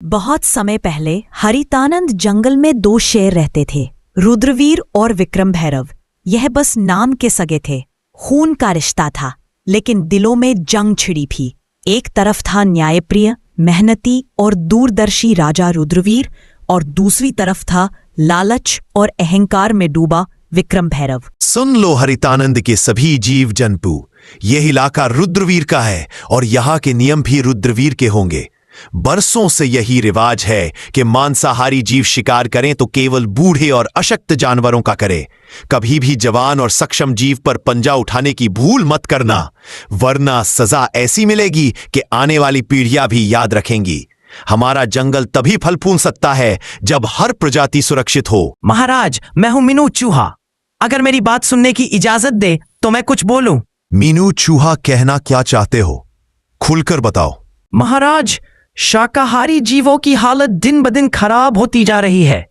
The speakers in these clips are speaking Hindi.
बहुत समय पहले हरितानंद जंगल में दो शेर रहते थे, रुद्रवीर और विक्रम भैरव। यह बस नाम के सगे थे। खून का रिश्ता था, लेकिन दिलों में जंग छिड़ी थी। एक तरफ था न्यायप्रिय, मेहनती और दूरदर्शी राजा रुद्रवीर, और दूसरी तरफ था लालच और अहंकार में डूबा विक्रम भैरव। सुन लो हरितानंद के सभी जीव जंतु, यह इलाका रुद्रवीर का है और यहाँ के नियम भी रुद्रवीर के होंगे। बरसों से यही रिवाज है कि मांसाहारी जीव शिकार करें तो केवल बूढ़े और अशक्त जानवरों का करें। कभी भी जवान और सक्षम जीव पर पंजा उठाने की भूल मत करना, वरना सजा ऐसी मिलेगी कि आने वाली पीढ़ियां भी याद रखेंगी। हमारा जंगल तभी फल फूल सकता है जब हर प्रजाति सुरक्षित हो। महाराज, मैं हूं मीनू चूहा। अगर मेरी बात सुनने की इजाजत दे तो मैं कुछ बोलूं। मीनू चूहा कहना क्या चाहते हो, खुलकर बताओ। महाराज, शाकाहारी जीवों की हालत दिन ब दिन खराब होती जा रही है।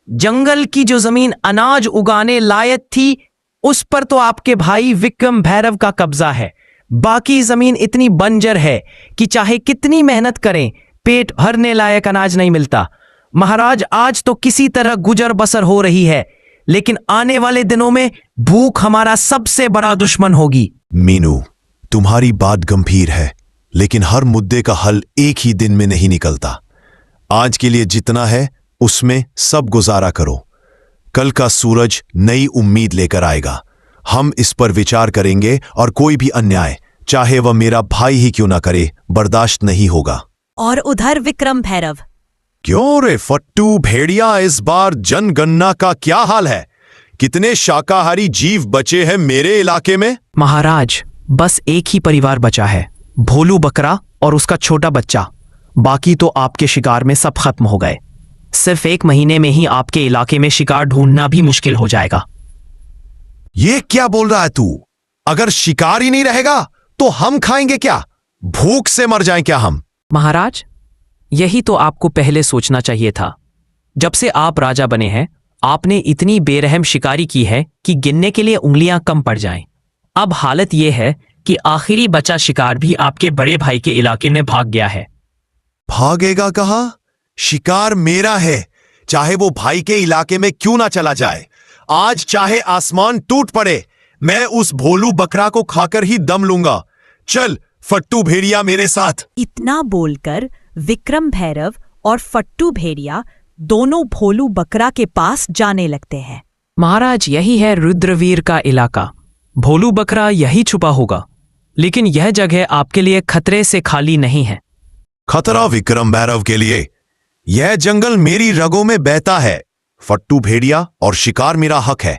जंगल की जो जमीन अनाज उगाने लायक थी, उस पर तो आपके भाई विक्रम भैरव का कब्जा है। बाकी जमीन इतनी बंजर है कि चाहे कितनी मेहनत करें, पेट भरने लायक अनाज नहीं मिलता। महाराज, आज तो किसी तरह गुजर बसर हो रही है, लेकिन आने वाले दिनों में भूख हमारा सबसे बड़ा दुश्मन होगी। मीनू, तुम्हारी बात गंभीर है, लेकिन हर मुद्दे का हल एक ही दिन में नहीं निकलता। आज के लिए जितना है उसमें सब गुजारा करो। कल का सूरज नई उम्मीद लेकर आएगा। हम इस पर विचार करेंगे और कोई भी अन्याय, चाहे वह मेरा भाई ही क्यों ना करे, बर्दाश्त नहीं होगा। और उधर विक्रम भैरव। क्यों रे फट्टू भेड़िया, इस बार जनगणना का क्या हाल है? कितने शाकाहारी जीव बचे हैं मेरे इलाके में? महाराज, बस एक ही परिवार बचा है, भोलू बकरा और उसका छोटा बच्चा। बाकी तो आपके शिकार में सब खत्म हो गए। सिर्फ 1 महीने में ही आपके इलाके में शिकार ढूंढना भी मुश्किल हो जाएगा। ये क्या बोल रहा है तू? अगर शिकार ही नहीं रहेगा तो हम खाएंगे क्या? भूख से मर जाएं क्या हम? महाराज, यही तो आपको पहले सोचना चाहिए था। जब से आप राजा बने हैं, आपने इतनी बेरहम शिकारी की है कि गिनने के लिए उंगलियां कम पड़ जाएं। अब हालत यह है कि आखिरी बचा शिकार भी आपके बड़े भाई के इलाके में भाग गया है। भागेगा कहाँ? शिकार मेरा है, चाहे वो भाई के इलाके में क्यों ना चला जाए। आज चाहे आसमान टूट पड़े, मैं उस भोलू बकरा को खाकर ही दम लूंगा। चल फट्टू भेड़िया मेरे साथ। इतना बोलकर विक्रम भैरव और फट्टू भेड़िया दोनों भोलू बकरा के पास जाने लगते हैं। महाराज, यही है रुद्रवीर का इलाका। भोलू बकरा यही छुपा होगा, लेकिन यह जगह आपके लिए खतरे से खाली नहीं है। खतरा विक्रम भैरव के लिए? यह जंगल मेरी रगों में बहता है। फट्टू भेड़िया और शिकार मेरा हक है,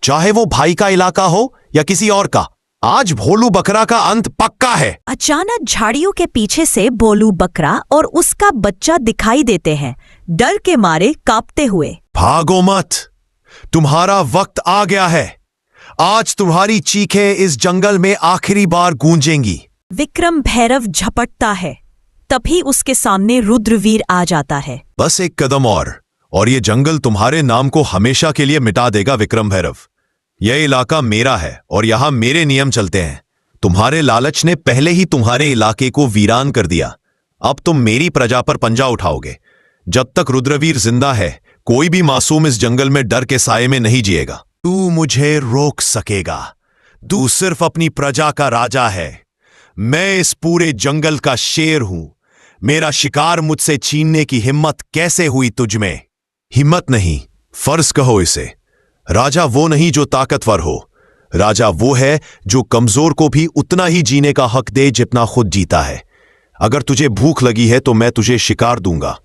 चाहे वो भाई का इलाका हो या किसी और का। आज भोलू बकरा का अंत पक्का है। अचानक झाड़ियों के पीछे से भोलू बकरा और उसका बच्चा दिखाई देते हैं, डर के मारे कांपते हुए। भागो मत, तुम्हारा वक्त आ गया है। आज तुम्हारी चीखें इस जंगल में आखिरी बार गूंजेंगी। विक्रम भैरव झपटता है, तभी उसके सामने रुद्रवीर आ जाता है। बस एक कदम और ये जंगल तुम्हारे नाम को हमेशा के लिए मिटा देगा विक्रम भैरव। यह इलाका मेरा है और यहां मेरे नियम चलते हैं। तुम्हारे लालच ने पहले ही तुम्हारे इलाके को वीरान कर दिया। अब तुम मेरी प्रजा पर पंजा उठाओगे। जब तक रुद्रवीर जिंदा है, कोई भी मासूम इस जंगल में डर के साये में नहीं जिएगा। तू मुझे रोक सकेगा? तू सिर्फ अपनी प्रजा का राजा है। मैं इस पूरे जंगल का शेर हूं। मेरा शिकार मुझसे छीनने की हिम्मत कैसे हुई तुझमें? हिम्मत नहीं, फर्ज कहो इसे। राजा वो नहीं जो ताकतवर हो, राजा वो है जो कमजोर को भी उतना ही जीने का हक दे जितना खुद जीता है। अगर तुझे भूख लगी है तो मैं तुझे शिकार दूंगा,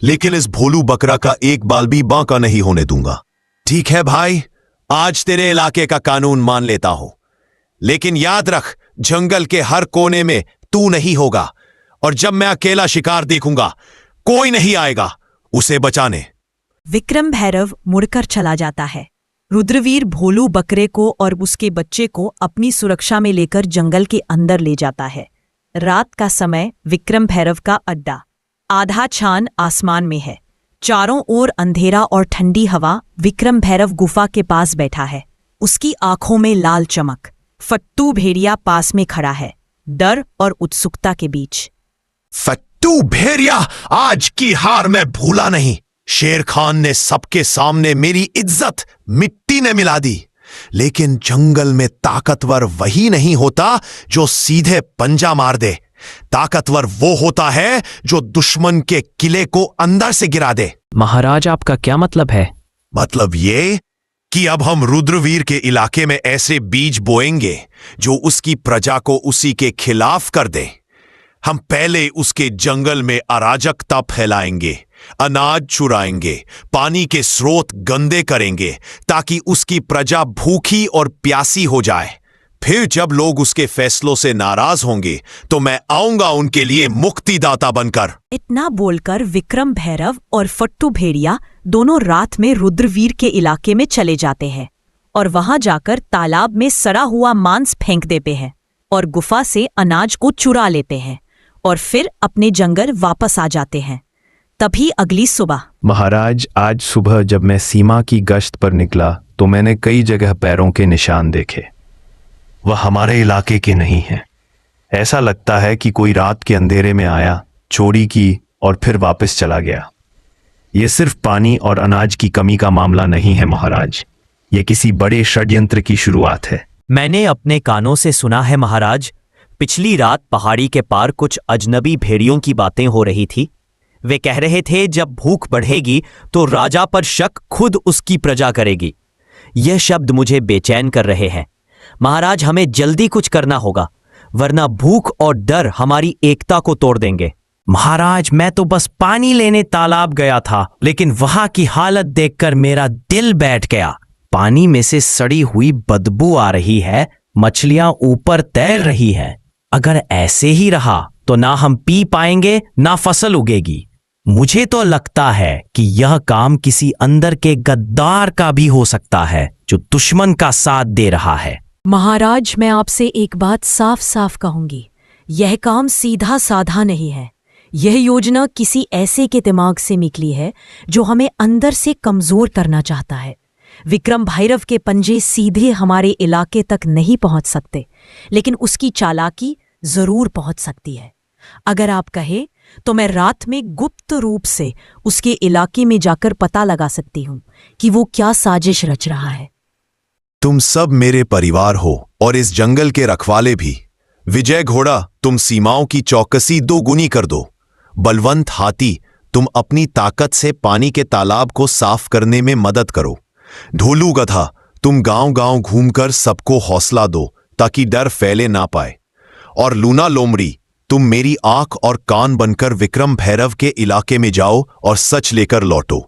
लेकिन इस भोलू बकरा का एक बाल भी बांका नहीं होने दूंगा। ठीक है भाई, आज तेरे इलाके का कानून मान लेता हूं, लेकिन याद रख, जंगल के हर कोने में तू नहीं होगा, और जब मैं अकेला शिकार देखूंगा, कोई नहीं आएगा उसे बचाने। विक्रम भैरव मुड़कर चला जाता है। रुद्रवीर भोलू बकरे को और उसके बच्चे को अपनी सुरक्षा में लेकर जंगल के अंदर ले जाता है। रात का समय विक्रम भैरव का अड्डा। आधा चांद आसमान में है, चारों ओर अंधेरा और ठंडी हवा। विक्रम भैरव गुफा के पास बैठा है, उसकी आंखों में लाल चमक। फट्टू भेड़िया पास में खड़ा है, डर और उत्सुकता के बीच। फट्टू फट्टू भेड़िया, आज की हार मैं भूला नहीं। शेर खान ने सबके सामने मेरी इज्जत मिट्टी ने मिला दी। लेकिन जंगल में ताकतवर वही नहीं होता जो सीधे पंजा मार दे। ताकतवर वो होता है जो दुश्मन के किले को अंदर से गिरा दे। महाराज, आपका क्या मतलब है? मतलब ये कि अब हम रुद्रवीर के इलाके में ऐसे बीज बोएंगे जो उसकी प्रजा को उसी के खिलाफ कर दे। हम पहले उसके जंगल में अराजकता फैलाएंगे, अनाज चुराएंगे, पानी के स्रोत गंदे करेंगे ताकि उसकी प्रजा भूखी और प्यासी हो जाए। फिर जब लोग उसके फैसलों से नाराज होंगे तो मैं आऊंगा उनके लिए मुक्तिदाता बनकर। इतना बोलकर विक्रम भैरव और फट्टू भेड़िया दोनों रात में रुद्रवीर के इलाके में चले जाते हैं और वहां जाकर तालाब में सड़ा हुआ मांस फेंक देते हैं और गुफा से अनाज को चुरा लेते हैं और फिर अपने जंगल वापस आ जाते हैं। तभी अगली सुबह। महाराज, आज सुबह जब मैं सीमा की गश्त पर निकला तो मैंने कई जगह पैरों के निशान देखे। वह हमारे इलाके के नहीं हैं। ऐसा लगता है कि कोई रात के अंधेरे में आया, चोरी की और फिर वापस चला गया। यह सिर्फ पानी और अनाज की कमी का मामला नहीं है महाराज, यह किसी बड़े षड्यंत्र की शुरुआत है। मैंने अपने कानों से सुना है महाराज, पिछली रात पहाड़ी के पार कुछ अजनबी भेड़ियों की बातें हो रही थी। वे कह रहे थे जब भूख बढ़ेगी तो राजा पर शक खुद उसकी प्रजा करेगी। यह शब्द मुझे बेचैन कर रहे हैं। महाराज, हमें जल्दी कुछ करना होगा, वरना भूख और डर हमारी एकता को तोड़ देंगे। महाराज, मैं तो बस पानी लेने तालाब गया था, लेकिन वहां की हालत देखकर मेरा दिल बैठ गया। पानी में से सड़ी हुई बदबू आ रही है, मछलियां ऊपर तैर रही हैं। अगर ऐसे ही रहा तो ना हम पी पाएंगे ना फसल उगेगी। मुझे तो लगता है कि यह काम किसी अंदर के गद्दार का भी हो सकता है जो दुश्मन का साथ दे रहा है। महाराज, मैं आपसे एक बात साफ साफ कहूंगी, यह काम सीधा साधा नहीं है। यह योजना किसी ऐसे के दिमाग से निकली है जो हमें अंदर से कमजोर करना चाहता है। विक्रम भैरव के पंजे सीधे हमारे इलाके तक नहीं पहुंच सकते, लेकिन उसकी चालाकी जरूर पहुंच सकती है। अगर आप कहे तो मैं रात में गुप्त रूप से उसके इलाके में जाकर पता लगा सकती हूं कि वो क्या साजिश रच रहा है। तुम सब मेरे परिवार हो और इस जंगल के रखवाले भी। विजय घोड़ा, तुम सीमाओं की चौकसी दोगुनी कर दो। बलवंत हाथी, तुम अपनी ताकत से पानी के तालाब को साफ करने में मदद करो। ढोलू गधा, तुम गांव-गांव घूमकर सबको हौसला दो ताकि डर फैले ना पाए। और लूना लोमड़ी, तुम मेरी आंख और कान बनकर विक्रम भैरव के इलाके में जाओ और सच लेकर लौटो।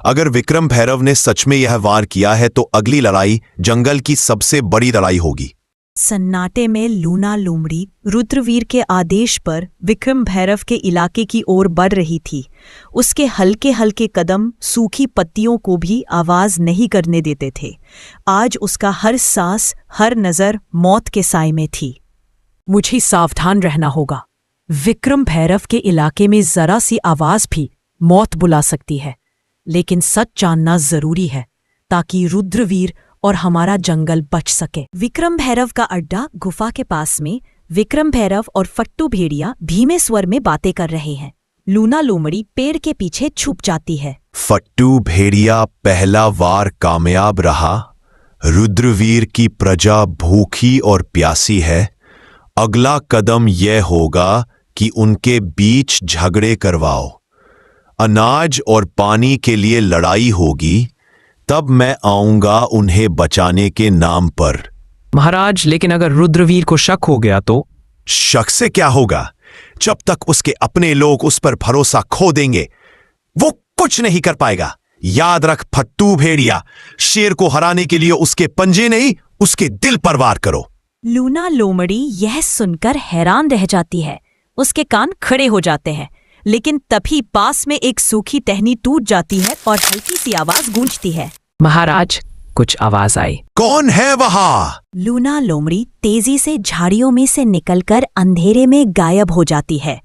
अगर विक्रम भैरव ने सच में यह वार किया है तो अगली लड़ाई जंगल की सबसे बड़ी लड़ाई होगी। सन्नाटे में लूना लोमड़ी रुद्रवीर के आदेश पर विक्रम भैरव के इलाके की ओर बढ़ रही थी। उसके हल्के हल्के कदम सूखी पत्तियों को भी आवाज नहीं करने देते थे। आज उसका हर सांस, हर नजर मौत के साए में थी। मुझे सावधान रहना होगा। विक्रम भैरव के इलाके में जरा सी आवाज भी मौत बुला सकती है, लेकिन सच जानना जरूरी है ताकि रुद्रवीर और हमारा जंगल बच सके। विक्रम भैरव का अड्डा गुफा के पास में विक्रम भैरव और फट्टू भेड़िया धीमे स्वर में बातें कर रहे हैं। लूना लोमड़ी पेड़ के पीछे छुप जाती है। फट्टू भेड़िया, पहला वार कामयाब रहा। रुद्रवीर की प्रजा भूखी और प्यासी है। अगला कदम यह होगा कि उनके बीच झगड़े करवाओ। अनाज और पानी के लिए लड़ाई होगी, तब मैं आऊंगा उन्हें बचाने के नाम पर। महाराज, लेकिन अगर रुद्रवीर को शक हो गया तो? शक से क्या होगा? जब तक उसके अपने लोग उस पर भरोसा खो देंगे वो कुछ नहीं कर पाएगा। याद रख फट्टू भेड़िया, शेर को हराने के लिए उसके पंजे नहीं, उसके दिल पर वार करो। लूना लोमड़ी यह सुनकर हैरान रह जाती है। उसके कान खड़े हो जाते हैं, लेकिन तभी पास में एक सूखी टहनी टूट जाती है और हल्की सी आवाज गूंजती है। महाराज, कुछ आवाज आई। कौन है वहां? लूना लोमड़ी तेजी से झाड़ियों में से निकलकर अंधेरे में गायब हो जाती है।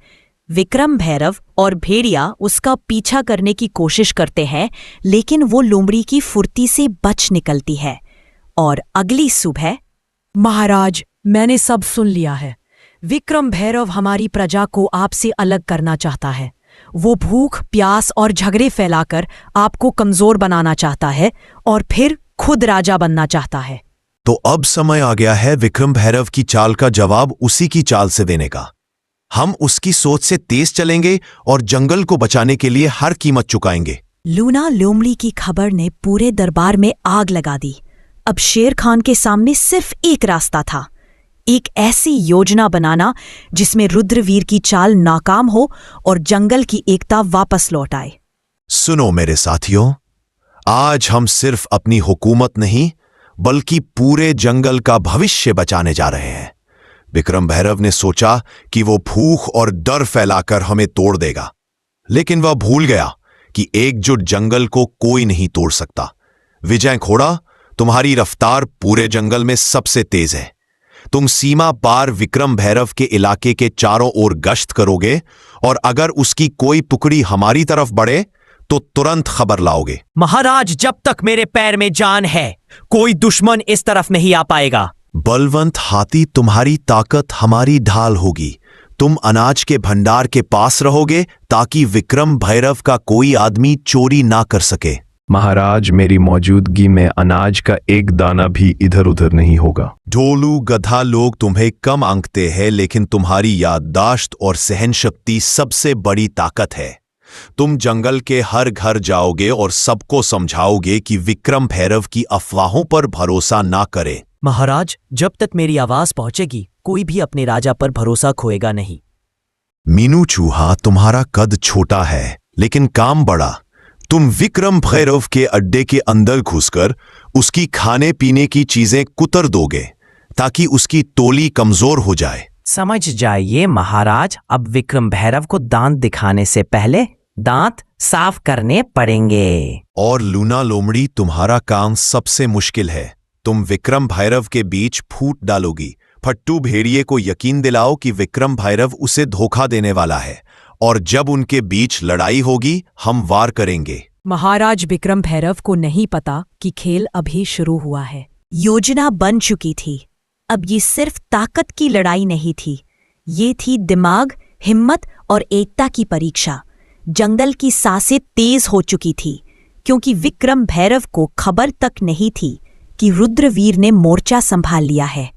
विक्रम भैरव और भेड़िया उसका पीछा करने की कोशिश करते हैं, लेकिन वो लोमड़ी की फुर्ती से बच निकलती है। और अगली सुबह। महाराज, मैंने सब सुन लिया है। विक्रम भैरव हमारी प्रजा को आपसे अलग करना चाहता है। वो भूख, प्यास और झगड़े फैलाकर आपको कमजोर बनाना चाहता है और फिर खुद राजा बनना चाहता है। तो अब समय आ गया है विक्रम भैरव की चाल का जवाब उसी की चाल से देने का। हम उसकी सोच से तेज चलेंगे और जंगल को बचाने के लिए हर कीमत चुकाएंगे। लूना लोमड़ी की खबर ने पूरे दरबार में आग लगा दी। अब शेर खान के सामने सिर्फ एक रास्ता था, एक ऐसी योजना बनाना जिसमें रुद्रवीर की चाल नाकाम हो और जंगल की एकता वापस लौट आए। सुनो मेरे साथियों, आज हम सिर्फ अपनी हुकूमत नहीं बल्कि पूरे जंगल का भविष्य बचाने जा रहे हैं। विक्रम भैरव ने सोचा कि वो भूख और डर फैलाकर हमें तोड़ देगा, लेकिन वह भूल गया कि एकजुट जंगल को कोई नहीं तोड़ सकता। विजय घोड़ा, तुम्हारी रफ्तार पूरे जंगल में सबसे तेज है। तुम सीमा पार विक्रम भैरव के इलाके के चारों ओर गश्त करोगे और अगर उसकी कोई टुकड़ी हमारी तरफ बढ़े तो तुरंत खबर लाओगे। महाराज, जब तक मेरे पैर में जान है कोई दुश्मन इस तरफ नहीं आ पाएगा। बलवंत हाथी, तुम्हारी ताकत हमारी ढाल होगी। तुम अनाज के भंडार के पास रहोगे ताकि विक्रम भैरव का कोई आदमी चोरी ना कर सके। महाराज, मेरी मौजूदगी में अनाज का एक दाना भी इधर उधर नहीं होगा। ढोलू गधा लोग तुम्हें कम आंकते हैं, लेकिन तुम्हारी याददाश्त और सहन शक्ति सबसे बड़ी ताकत है। तुम जंगल के हर घर जाओगे और सबको समझाओगे कि विक्रम भैरव की अफवाहों पर भरोसा ना करे। महाराज, जब तक मेरी आवाज पहुंचेगी कोई भी अपने राजा पर भरोसा खोएगा नहीं। मीनू चूहा, तुम्हारा कद छोटा है लेकिन काम बड़ा। तुम विक्रम भैरव के अड्डे के अंदर घुसकर उसकी खाने पीने की चीजें कुतर दोगे ताकि उसकी टोली कमजोर हो जाए। समझ जाइए महाराज, अब विक्रम भैरव को दांत दिखाने से पहले दांत साफ करने पड़ेंगे। और लूना लोमड़ी, तुम्हारा काम सबसे मुश्किल है। तुम विक्रम भैरव के बीच फूट डालोगी। फट्टू भेड़िए को यकीन दिलाओ कि विक्रम भैरव उसे धोखा देने वाला है और जब उनके बीच लड़ाई होगी हम वार करेंगे। महाराज, विक्रम भैरव को नहीं पता कि खेल अभी शुरू हुआ है। योजना बन चुकी थी। अब ये सिर्फ ताकत की लड़ाई नहीं थी, ये थी दिमाग, हिम्मत और एकता की परीक्षा। जंगल की सांसें तेज हो चुकी थी क्योंकि विक्रम भैरव को खबर तक नहीं थी कि रुद्रवीर ने मोर्चा संभाल लिया है।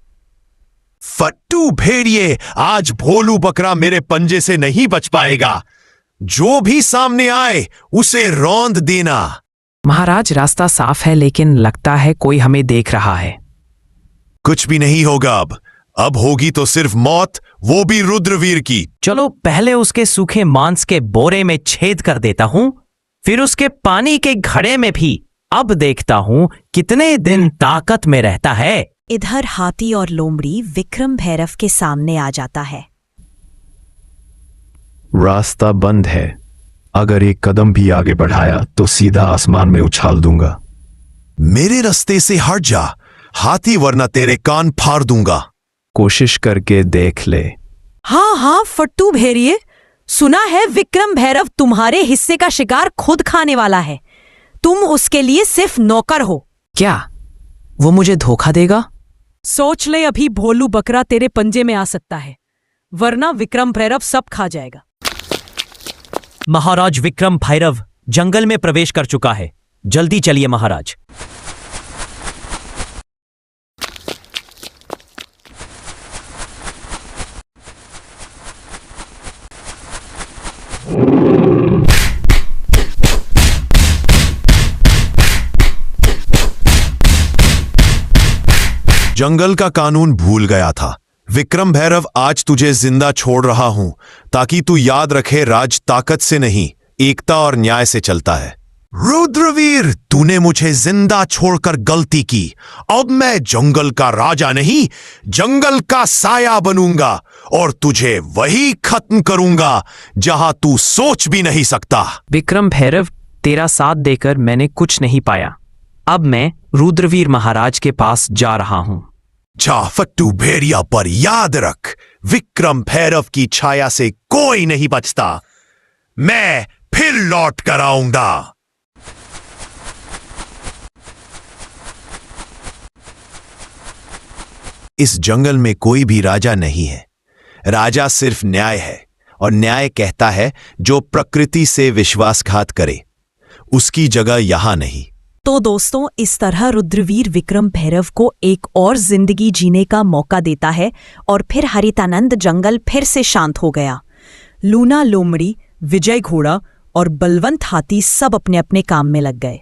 फट्टू भेड़िए, आज भोलू बकरा मेरे पंजे से नहीं बच पाएगा। जो भी सामने आए उसे रौंद देना। महाराज, रास्ता साफ है लेकिन लगता है कोई हमें देख रहा है। कुछ भी नहीं होगा। अब होगी तो सिर्फ मौत, वो भी रुद्रवीर की। चलो पहले उसके सूखे मांस के बोरे में छेद कर देता हूं, फिर उसके पानी के घड़े में भी। अब देखता हूं कितने दिन ताकत में रहता है। इधर हाथी और लोमड़ी विक्रम भैरव के सामने आ जाता है। रास्ता बंद है। अगर एक कदम भी आगे बढ़ाया तो सीधा आसमान में उछाल दूंगा। मेरे रास्ते से हट जा हाथी, वरना तेरे कान फाड़ दूंगा। कोशिश करके देख ले। हाँ हाँ फट्टू भेड़िए, सुना है विक्रम भैरव तुम्हारे हिस्से का शिकार खुद खाने वाला है। तुम उसके लिए सिर्फ नौकर हो। क्या वो मुझे धोखा देगा? सोच ले, अभी भोलू बकरा तेरे पंजे में आ सकता है, वरना विक्रम भैरव सब खा जाएगा। महाराज, विक्रम भैरव जंगल में प्रवेश कर चुका है। जल्दी चलिए महाराज। जंगल का कानून भूल गया था। विक्रम भैरव, आज तुझे जिंदा छोड़ रहा हूं ताकि तू याद रखे राज ताकत से नहीं, एकता और न्याय से चलता है। रुद्रवीर, तूने मुझे जिंदा छोड़कर गलती की। अब मैं जंगल का राजा नहीं, जंगल का साया बनूंगा और तुझे वही खत्म करूंगा जहां तू सोच भी नहीं सकता। विक्रम भैरव, तेरा साथ देकर मैंने कुछ नहीं पाया। अब मैं रुद्रवीर महाराज के पास जा रहा हूं। जा फट्टू भेड़िया, पर याद रख विक्रम भैरव की छाया से कोई नहीं बचता। मैं फिर लौट कर आऊंगा। इस जंगल में कोई भी राजा नहीं है, राजा सिर्फ न्याय है, और न्याय कहता है जो प्रकृति से विश्वासघात करे उसकी जगह यहां नहीं। तो दोस्तों, इस तरह रुद्रवीर विक्रम भैरव को एक और जिंदगी जीने का मौका देता है और फिर हरितानंद जंगल फिर से शांत हो गया। लूना लोमड़ी, विजय घोड़ा और बलवंत हाथी सब अपने अपने काम में लग गए।